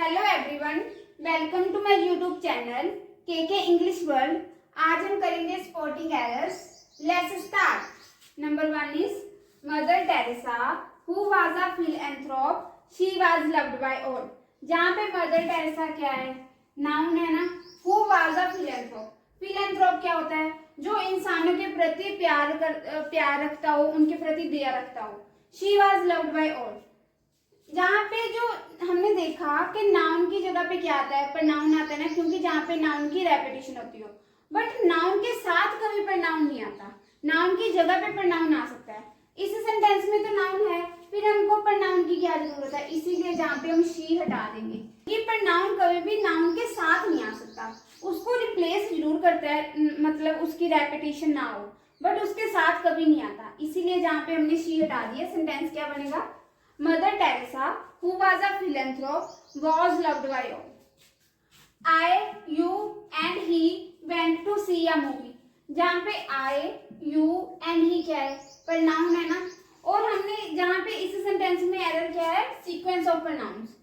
Hello everyone, welcome to my YouTube channel के English world. आज हम करेंगे spotting errors. Let's start. Number 1 is mother Teresa who was a philanthrope, she was loved by all. जहाँ पे mother Teresa क्या है, noun है ना। हु वाज अ फिलैंथ्रोप, फिलैंथ्रोप क्या होता है, जो इंसानों के प्रति प्यार रखता हो, उनके प्रति दया रखता हो। She was loved by all, जहाँ पे जो हमने देखा कि नाउन की जगह पे क्या आता है, प्रनाउन आता है ना, क्योंकि जहाँ पे नाउन की रेपिटेशन होती हो। बट नाउन के साथ कभी प्रनाउन नहीं आता, नाउन की जगह पे प्रनाउन आ सकता है। इस सेंटेंस में तो नाउन है, फिर हमको प्रनाउन की क्या जरूरत है, इसीलिए जहाँ पे हम शी हटा देंगे। ये प्रनाउन कभी भी नाउन के साथ नहीं आ सकता, उसको रिप्लेस जरूर करता है, मतलब उसकी रेपिटेशन ना हो, बट उसके साथ कभी नहीं आता। इसीलिए जहाँ पे हमने शी हटा दिया, सेंटेंस क्या बनेगा, Mother Teresa, who was a philanthrope, was loved by all. I, you and he went to see a movie. जहाँ पे I, you and he क्या है, pronoun है ना। और हमने जहाँ पे इस सेंटेंस में एरर क्या है, सीक्वेंस ऑफ प्रोनाउंस।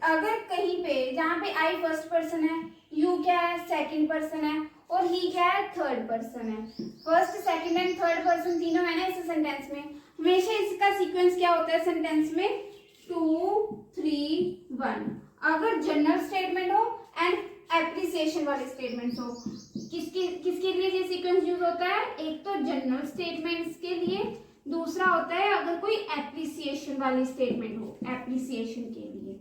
अगर कहीं पे जहाँ पे I फर्स्ट पर्सन है, you क्या है सेकंड पर्सन है, और he क्या है थर्ड पर्सन है। First second and third person तीनों है ना इस सेंटेंस में। हमेशा इसका सीक्वेंस क्या होता है सेंटेंस में, 2, 3, 1। अगर जनरल स्टेटमेंट हो एंड एप्रिसिएशन वाले स्टेटमेंट्स हो, किसके लिए ये सीक्वेंस यूज होता है, एक तो जनरल स्टेटमेंट्स के लिए, दूसरा होता है अगर कोई एप्रिसिएशन वाली स्टेटमेंट हो, एप्रिसिएशन के लिए।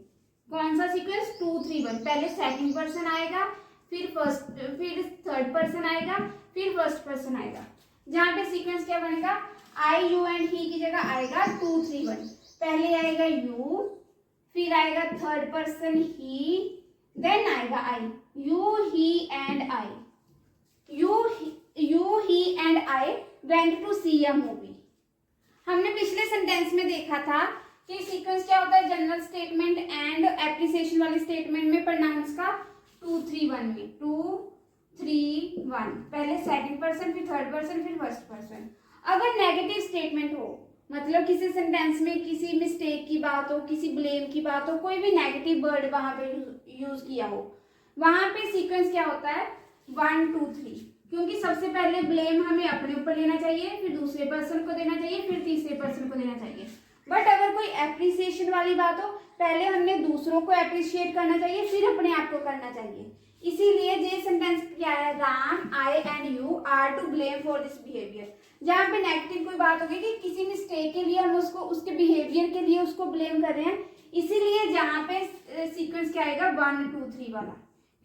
कौन सा सीक्वेंस, 2, 3, 1। पहले सेकंड पर्सन आएगा, फिर थर्ड पर्सन आएगा, फिर फर्स्ट पर्सन आएगा। जहाँ पे सीक्वेंस क्या बनेगा, आई, यू एंड ही की जगह आएगा 2, 3, 1। पहले आएगा यू, फिर आएगा थर्ड पर्सन ही, देन आएगा I. You, he and I, you he and I went to see a movie. हमने पिछले सेंटेंस में देखा था कि सीक्वेंस क्या होता है, जनरल स्टेटमेंट एंड एप्रिसिएशन वाले स्टेटमेंट में प्रोनाउंस का 2, 3, 1 में 2, 3, 1। पहले सेकंड पर्सन, फिर थर्ड पर्सन, फिर फर्स्ट पर्सन। अगर नेगेटिव स्टेटमेंट हो, मतलब किसी सेंटेंस में किसी मिस्टेक की बात हो, किसी ब्लेम की बात हो, कोई भी नेगेटिव वर्ड वहां पे यूज किया हो, वहां पे सीक्वेंस क्या होता है, 1, 2, 3। क्योंकि सबसे पहले ब्लेम हमें अपने ऊपर लेना चाहिए, फिर दूसरे पर्सन को देना चाहिए, फिर तीसरे पर्सन को देना चाहिए। बट अगर कोई एप्रिसिएशन वाली बात हो, पहले हमने दूसरों को एप्रिशिएट करना चाहिए, फिर अपने आप को करना चाहिए। इसीलिए ये सेंटेंस क्या है, Ram, I and you are to blame for this behaviour. जहाँ पे नेगेटिव कोई बात होगी कि किसी मिस्टेक के लिए हम उसको, उसके बिहेवियर के लिए उसको ब्लेम कर रहे हैं, इसीलिए जहाँ पे सीक्वेंस क्या आएगा, 1, 2, 3 वाला।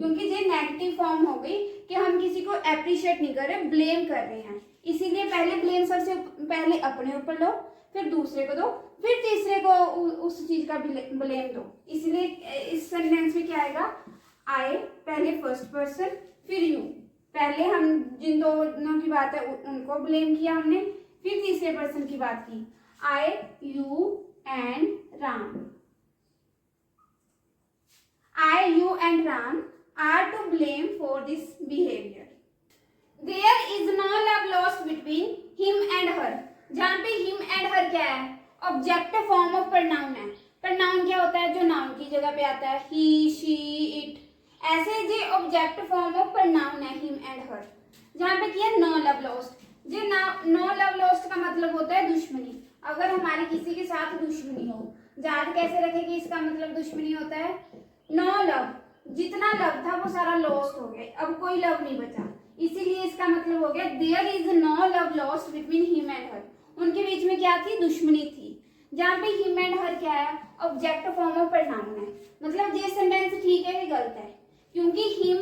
क्योंकि ये नेगेटिव फॉर्म हो गई कि हम किसी को एप्रिशिएट नहीं कर रहे, ब्लेम कर रहे हैं। इसीलिए पहले ब्लेम सबसे पहले अपने ऊपर लो, फिर दूसरे को दो, फिर तीसरे को उस चीज का ब्लेम दो। इसलिए इस सेंटेंस में क्या आएगा, आई पहले फर्स्ट पर्सन, फिर यू, पहले हम जिन दोनों की बात है उनको ब्लेम किया हमने, फिर तीसरे पर्सन की बात की, I, you and Ram. I, you and Ram are to blame for this behaviour. There is no love lost between him and her. जहाँ पे हिम एंड हर क्या है, ऑब्जेक्ट फॉर्म ऑफ प्रनाउन है। प्रनाउन क्या होता है, जो नाउन की जगह पे आता है, ही, शी, इट, ऐसे ये ऑब्जेक्ट फॉर्म ऑफ प्रनाउन है हिम एंड हर। जहाँ पे किया नो लव लॉस्ट, ये नो लव लॉस्ट का मतलब होता है दुश्मनी। अगर हमारी किसी के साथ दुश्मनी हो, याद कैसे रखें कि इसका मतलब दुश्मनी होता है, नो लव, जितना लव था वो सारा लॉस्ट हो गया, अब कोई लव नहीं बचा, इसीलिए इसका मतलब हो गया there is no love lost between him and her. उनके बीच में क्या थी, दुश्मनी थी। जहाँ पे हिम एंड हर क्या है, ऑब्जेक्ट फॉर्म ऑफ प्रनाउन है। मतलब ये सेंटेंस ठीक है कि गलत है, क्योंकि हिम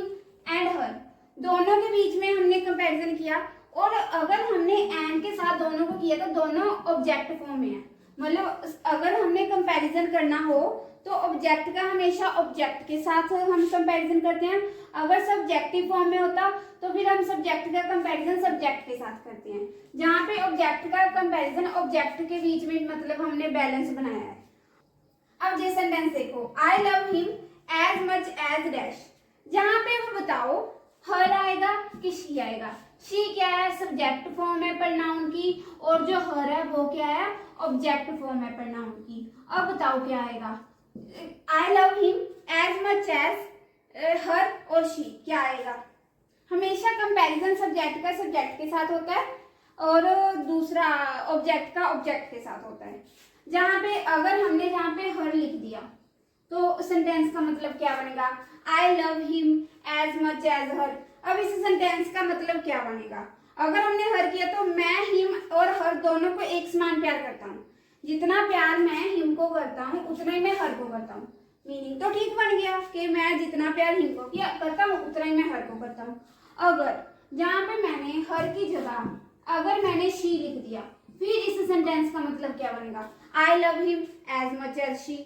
एंड हर दोनों के बीच में हमने कंपैरिजन किया, और अगर हमने एंड के साथ दोनों को किया तो दोनों ऑब्जेक्ट फॉर्म में है। मतलब अगर हमने कंपैरिजन करना हो तो ऑब्जेक्ट का हमेशा ऑब्जेक्ट के साथ हम कंपैरिजन करते हैं। अगर सब्जेक्टिव फॉर्म में होता तो फिर हम सब्जेक्ट का कंपैरिजन सब्जेक्ट के साथ करते हैं। जहाँ पे ऑब्जेक्ट का कंपैरिजन ऑब्जेक्ट के बीच में, मतलब हमने बैलेंस बनाया है। अब ये सेंटेंस देखो, I love him as much as dash. जहाँ पे वो बताओ हर आएगा कि शी आएगा। शी क्या है, सब्जेक्ट फॉर्म है प्रनाउन की, और जो हर है वो क्या है, ऑब्जेक्ट फॉर्म है प्रनाउन की। अब बताओ क्या आएगा, I love him as much as her और शी, क्या आएगा? हमेशा कंपैरिजन सब्जेक्ट का सब्जेक्ट के साथ होता है और दूसरा ऑब्जेक्ट का ऑब्जेक्ट के साथ होता है। जहाँ पे अगर हमने जहाँ पे हर लिख दिया तो सेंटेंस का मतलब क्या बनेगा? I love him as much as her. अब इस सेंटेंस का मतलब क्या बनेगा? अगर हमने हर किया तो मैं हिम और हर दोनों को एक समान प्यार करता हूँ। जितना प्यार मैं हिम को करता हूँ उतना ही मैं हर को करता हूँ। मीनिंग तो ठीक बन गया कि मैं जितना प्यार हिम को किया करता हूँ उतना ही मैं हर को करता हूँ। अगर जहाँ पे मैंने हर की जगह अगर मैंने शी लिख दिया, फिर इस सेंटेंस का मतलब क्या बनेगा? I love him as much as she.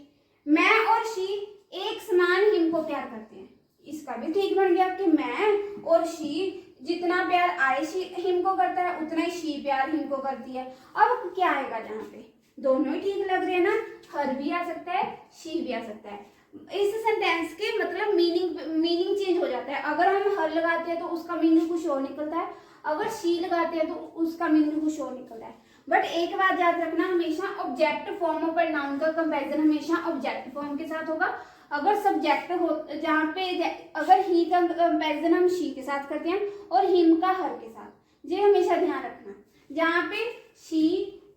मैं और शी एक समान हिम को प्यार करते हैं। इसका भी ठीक बन गया कि मैं और शी जितना प्यार आई शी हिम को करता है उतना ही शी प्यार हिम को करती है। अब क्या आएगा? जहाँ पे दोनों ही ठीक लग रहे हैं ना, हर भी आ सकता है, शी भी आ सकता है। इस सेंटेंस के मतलब मीनिंग चेंज हो जाता है। अगर हम हर लगाते हैं तो उसका मीनिंग कुछ और निकलता है, अगर शी लगाते हैं तो उसका मीनिंग कुछ और निकलता है। बट एक बात याद रखना, हमेशा ऑब्जेक्ट फॉर्म और नाउन का कंपैरिजन हमेशा ऑब्जेक्ट फॉर्म के साथ होगा। अगर सब्जेक्ट हो जहाँ पे अगर ही का कंपैरिजन हम शी के साथ करते हैं और हिम का हर के साथ, ये हमेशा ध्यान रखना। जहाँ पे शी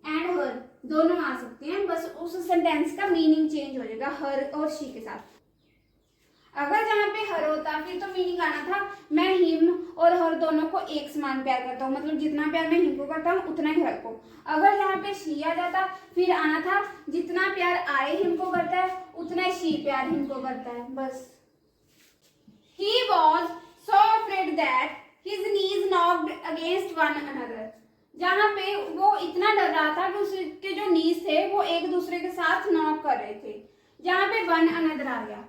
एंड हर दोनों आ सकते हैं, बस उस सेंटेंस का मीनिंग चेंज हो जाएगा हर और शी के साथ। अगर जहाँ पे हर होता फिर तो मीनिंग आना था मैं हिम और हर दोनों को एक समान प्यार करता हूँ, मतलब जितना प्यार मैं हिम को करता हूँ उतना ही हर को। अगर जहाँ पे शी आ जाता फिर आना था जितना प्यार आई हिम को करता है उतना ही शी प्यार हिम को करता है, बस। He was so afraid that his knees knocked against one another. जहाँ पे वो इतना डर रहा था कि उसके जो नीज थे वो एक दूसरे के साथ नॉक कर रहे थे। जहाँ पे वन अनदर आ गया।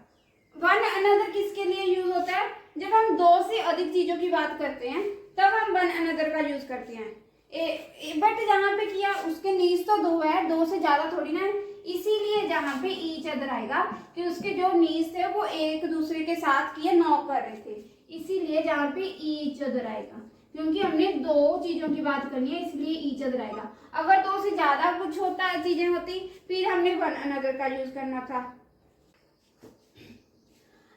वन अनदर किसके लिए यूज होता है? जब हम दो से अधिक चीजों की बात करते हैं तब हम वन अनदर का यूज करते हैं। बट जहाँ पे किया उसके नीज तो दो है, दो से ज्यादा थोड़ी ना है, इसीलिए जहाँ पे ईच अदर आएगा कि उसके जो नीज थे वो एक दूसरे के साथ किए नॉक कर रहे थे, इसीलिए जहाँ पे ईच अदर आएगा। क्योंकि हमने दो चीजों की बात करनी है इसलिए ईच अदर आएगा। अगर दो से ज्यादा कुछ होता चीजें होती फिर हमने वन अनदर का यूज करना था।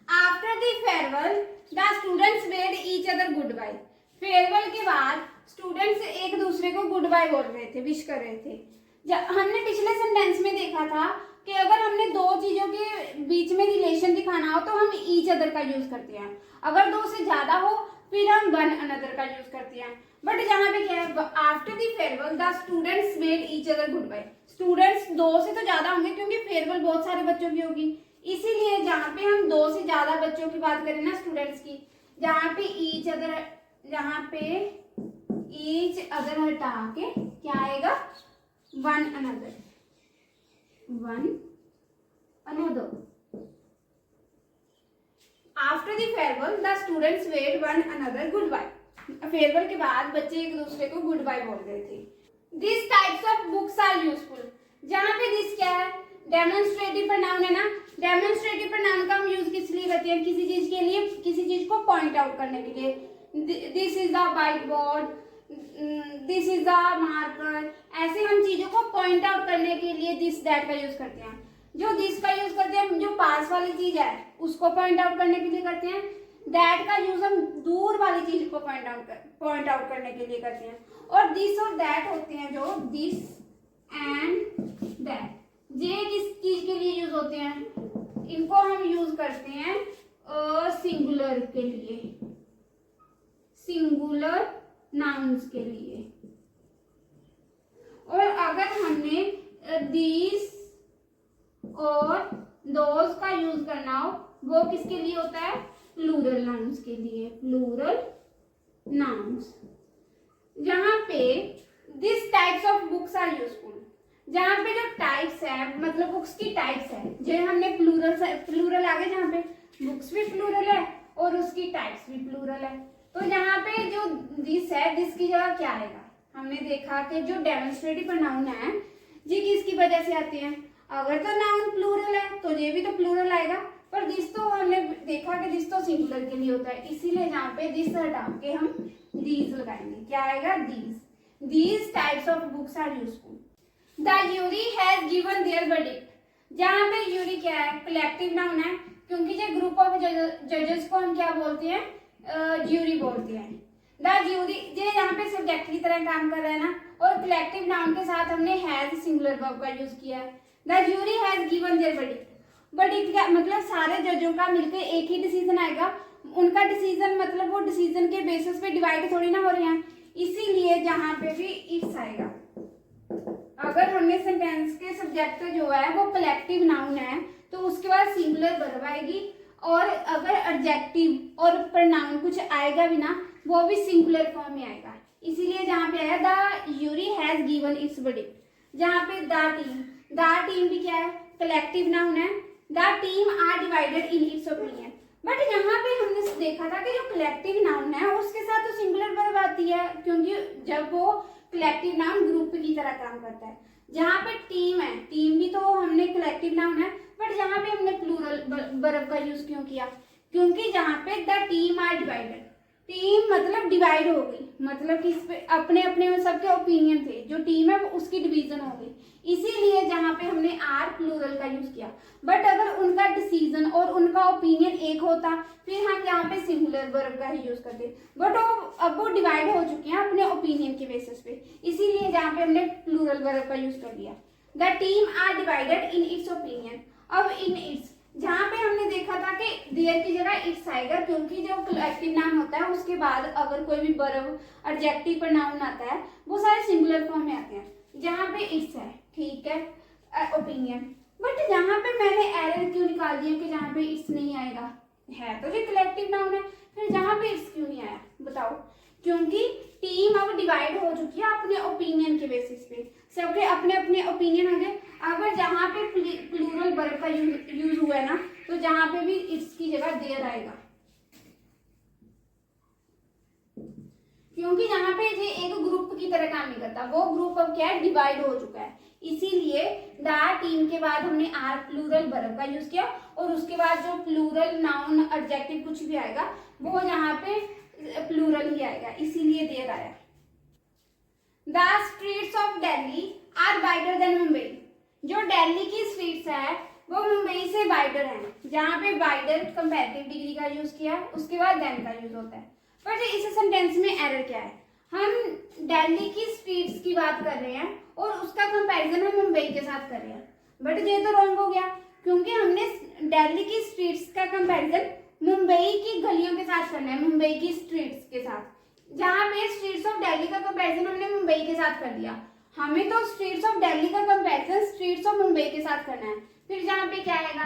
After the farewell the students bade each other goodbye. Farewell के बाद स्टूडेंट्स एक दूसरे को गुड बाय बोल रहे थे, विश कर रहे थे। हमने पिछले सेंटेंस में देखा था कि अगर हमने दो चीजों के बीच में रिलेशन दिखाना हो तो हम ईच अदर का यूज करते हैं। अगर दो से ज्यादा हो फिर हम वन अनदर का यूज करते हैं। बट जहाँ पे क्या है, after the farewell the students made each other goodbye. Students दो से तो ज्यादा होंगे क्योंकि फेयरवेल बहुत सारे बच्चों की होगी, इसीलिए जहाँ पे हम दो से ज्यादा बच्चों की बात करें ना स्टूडेंट्स की, जहाँ पे ईच अदर, जहाँ पे ईच अदर हटा के क्या आएगा? One another, one another. After the farewell the students bade one another goodbye. Farewell के बाद बच्चे एक दूसरे को गुड बाय बोल रहे थे। This types of books are useful. जहाँ पे दिस क्या है? डेमोन्स्ट्रेटिव प्रोनाउन है ना। डेमोन्स्ट्रेटिव प्रोनाउन का हम यूज किस लिए करते हैं? किसी चीज के लिए, किसी चीज को पॉइंट आउट करने के लिए। This is the white board, this is the marker, ऐसे हम चीजों को पॉइंट आउट करने के लिए दिस दैट का यूज करते हैं। जो दिस का यूज करते हैं जो पास वाली चीज है उसको पॉइंट आउट करने के लिए करते हैं। दैट का यूज हम दूर वाली चीज को पॉइंट आउट करने के लिए करते हैं। और दिस और दैट होते हैं जो दिस एंड दैट, ये किस चीज के लिए यूज होते हैं? इनको हम यूज करते हैं सिंगुलर के लिए, सिंगुलर नाउन्स के लिए। और अगर हमने दिस और दोज का यूज करना हो वो किसके लिए होता है? प्लूरल नाउन्स के लिए, प्लूरल नाउन्स। जहां पे this types of books are useful, जहाँ पे जो टाइप्स है मतलब बुक्स की टाइप्स है, जो हमने प्लूरल आगे जहाँ पे बुक्स भी प्लूरल है और उसकी टाइप्स भी प्लूरल है, तो यहाँ पे जो दिस है दिस की जगह क्या आएगा? हमने देखा कि जो डेमोन्स्ट्रेटिव प्रोनाउन है ये किसकी वजह से आते हैं? अगर तो नाउन प्लूरल है तो ये भी तो प्लूरल आएगा, पर दिस तो हमने देखा कि दिस तो सिंगुलर के लिए होता है, इसीलिए यहाँ पे दिस हटा के हम दीज लगाएंगे। क्या आएगा? These types of books are useful. The jury has given their verdict. जहाँ पे ज्यूरी क्या है, कलेक्टिव नाउन है, क्योंकि जो ग्रुप ऑफ जजेस को हम क्या बोलते हैं, ज्यूरी बोलते हैं। द ज्यूरी जो यहाँ पे सब्जेक्ट की तरह काम कर रहा है ना, और कलेक्टिव नाउन के साथ हमने हैज सिंगुलर वर्ब का यूज किया है। The jury has given their verdict. Verdict क्या मतलब, सारे जजों का मिलकर एक ही डिसीजन आएगा। उनका डिसीजन मतलब वो डिसीजन के बेसिस पे डिवाइड थोड़ी ना हो रहे हैं, इसीलिए जहाँ पे भी इट्स आएगा। अगर हमने सेंटेंस के सब्जेक्ट जो है वो कलेक्टिव नाउन है तो उसके बाद सिंगुलर वर्ब आएगी, और अगर एडजेक्टिव और प्रोनाउन कुछ आएगा भी ना, वो भी सिंगुलर फॉर्म में आएगा। इसीलिए जहाँ पे है the jury has given its verdict. जहाँ पे द टीम भी क्या है, कलेक्टिव नाउन है। The team are divided in its opinion. But यहाँ पे हमने देखा था कि जो कलेक्टिव नाउन है उसके साथ तो सिंगुलर वर्ब आती है, क्योंकि जब वो कलेक्टिव नाउन ग्रुप की तरह काम करता है। जहाँ पे टीम है, टीम भी तो हमने कलेक्टिव नाउन है, बट जहाँ पे हमने प्लूरल वर्ब का यूज क्यों किया, क्योंकि जहाँ पे the team are divided, team मतलब डिवाइड हो गई, मतलब कि इस पे अपने अपने सबके ओपिनियन थे, जो टीम है वो उसकी डिवीजन हो गई, इसीलिए जहाँ पे हमने आर प्लूरल का यूज किया। बट अगर उनका डिसीजन और उनका ओपिनियन एक होता फिर हम यहाँ पे सिंगुलर वर्ब का ही यूज करते, बट अब वो डिवाइड हो चुके हैं अपने ओपिनियन के बेसिस पे, इसीलिए जहाँ पे हमने प्लूरल वर्ब का यूज कर दिया। The team are divided in its opinion. अब इन इट्स जहाँ पे हमने देखा था कि देयर की जगह इट्स आएगा, क्योंकि जो कलेक्टिव नाउन होता है उसके बाद अगर कोई भी वर्ब एडजेक्टिव प्रोनाउन आता है वो सारे सिंगुलर फॉर्म में आते हैं। जहाँ पे इट्स है, ठीक है, ओपिनियन। बट जहाँ पे मैंने एरर क्यों निकाल दिया कि जहाँ पे इट्स नहीं आएगा, है तो जो कलेक्टिव नाउन है, फिर जहाँ पे इट्स क्यों नहीं आया बताओ? क्योंकि टीम अब डिवाइड हो चुकी है अपने ओपिनियन के बेसिस पे, सबके अपने अपने ओपिनियन होंगे। अगर जहाँ पे प्लूरल वर्ब का यूज हुआ है ना, तो जहाँ पे भी इट्स की जगह देयर आएगा, क्योंकि यहाँ पे ये एक ग्रुप की तरह काम नहीं करता, वो ग्रुप अब क्या है, डिवाइड हो चुका है। इसीलिए द टीम के बाद हमने आर प्लूरल वर्ब का यूज किया, और उसके बाद जो प्लूरल नाउन एडजेक्टिव कुछ भी आएगा वो यहाँ पे प्लूरल ही आएगा, इसीलिए देयर आया। The streets of Delhi are wider than Mumbai. जो दिल्ली की स्ट्रीट्स है वो मुंबई से वाइडर है। जहाँ पे वाइडर कंपैरेटिव डिग्री का यूज किया, उसके बाद देन का यूज होता है। पर इस सेंटेंस में एरर क्या है, हम दिल्ली की स्ट्रीट्स की बात कर रहे हैं और उसका कंपैरिजन हम मुंबई के साथ कर रहे हैं, बट ये तो रॉन्ग हो गया, क्योंकि हमने दिल्ली की स्ट्रीट्स का कंपैरिजन मुंबई की गलियों के साथ करना है, मुंबई की स्ट्रीट्स के साथ। जहाँ पे स्ट्रीट्स ऑफ दिल्ली का कंपैरिजन हमने मुंबई के साथ कर दिया, हमें तो स्ट्रीट्स ऑफ दिल्ली का कंपैरिजन स्ट्रीट्स ऑफ मुंबई के साथ करना है। फिर जहाँ पे क्या आएगा,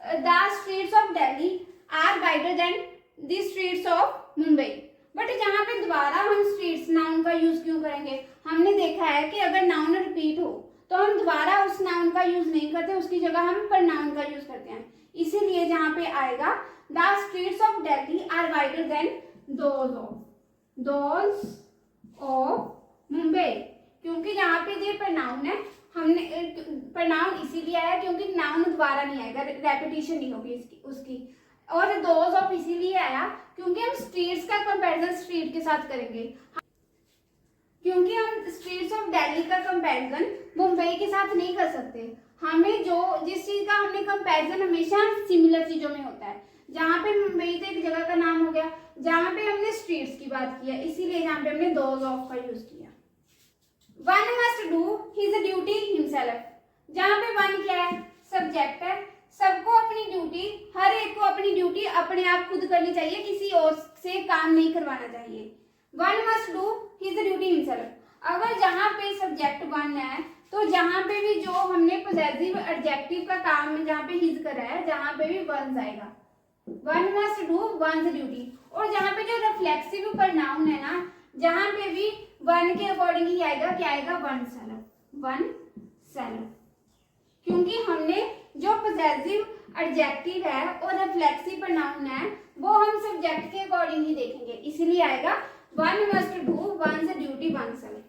the streets of Delhi are wider than the streets of Mumbai. But जहाँ पे दोबारा हम स्ट्रीट्स नाउन का यूज क्यों करेंगे, हमने देखा है कि अगर नाउन रिपीट हो तो हम दोबारा उस नाउन का यूज नहीं करते, उसकी जगह हम प्रोनाउन का यूज करते हैं। इसीलिए जहाँ पे आएगा the streets of Delhi are wider than those of Mumbai, क्योंकि यहाँ पे ये प्रोनाउन है, हमने प्रोनाउन इसीलिए आया क्योंकि नाउन दोबारा नहीं आएगा, रेपिटेशन नहीं होगी उसकी। और दोज ऑफ इसीलिए आया क्योंकि हम स्ट्रीट्स का कंपैरिजन स्ट्रीट के साथ करेंगे, क्योंकि हम स्ट्रीट्स ऑफ दिल्ली का कंपैरिजन मुंबई के साथ नहीं कर सकते। हमें जो जिस चीज का हमने कंपैरिजन हमेशा सिमिलर चीजों में होता है। जहाँ पे मुंबई तो एक जगह का नाम हो गया, जहाँ पे हमने स्ट्रीट्स की बात किया, इसीलिए जहाँ पे हमने दोज ऑफ का यूज किया। One must do his duty himself. जहाँ पे वन क्या है, सब्जेक्ट है, सबको अपनी ड्यूटी, हर एक को अपनी ड्यूटी अपने आप खुद करनी चाहिए, किसी और से काम नहीं करवाना चाहिए। One must do his duty himself. अगर जहाँ पे सब्जेक्ट वन है तो जहाँ पे भी जो हमने पोजेसिव एडजेक्टिव का काम जहाँ पे हिज करा है, जहाँ पे भी वन आएगा, one must do once duty. और जहाँ पे जो रिफ्लेक्सिव प्रोनाउन है ना, जहाँ पे भी वन के अकॉर्डिंग ही आएगा, क्या आएगा, वन सेल्फ, क्योंकि हमने जो पोजेसिव एडजेक्टिव है और रिफ्लेक्सिव प्रोनाउन है वो हम सब्जेक्ट के अकॉर्डिंग ही देखेंगे, इसीलिए आएगा one must do once duty one self.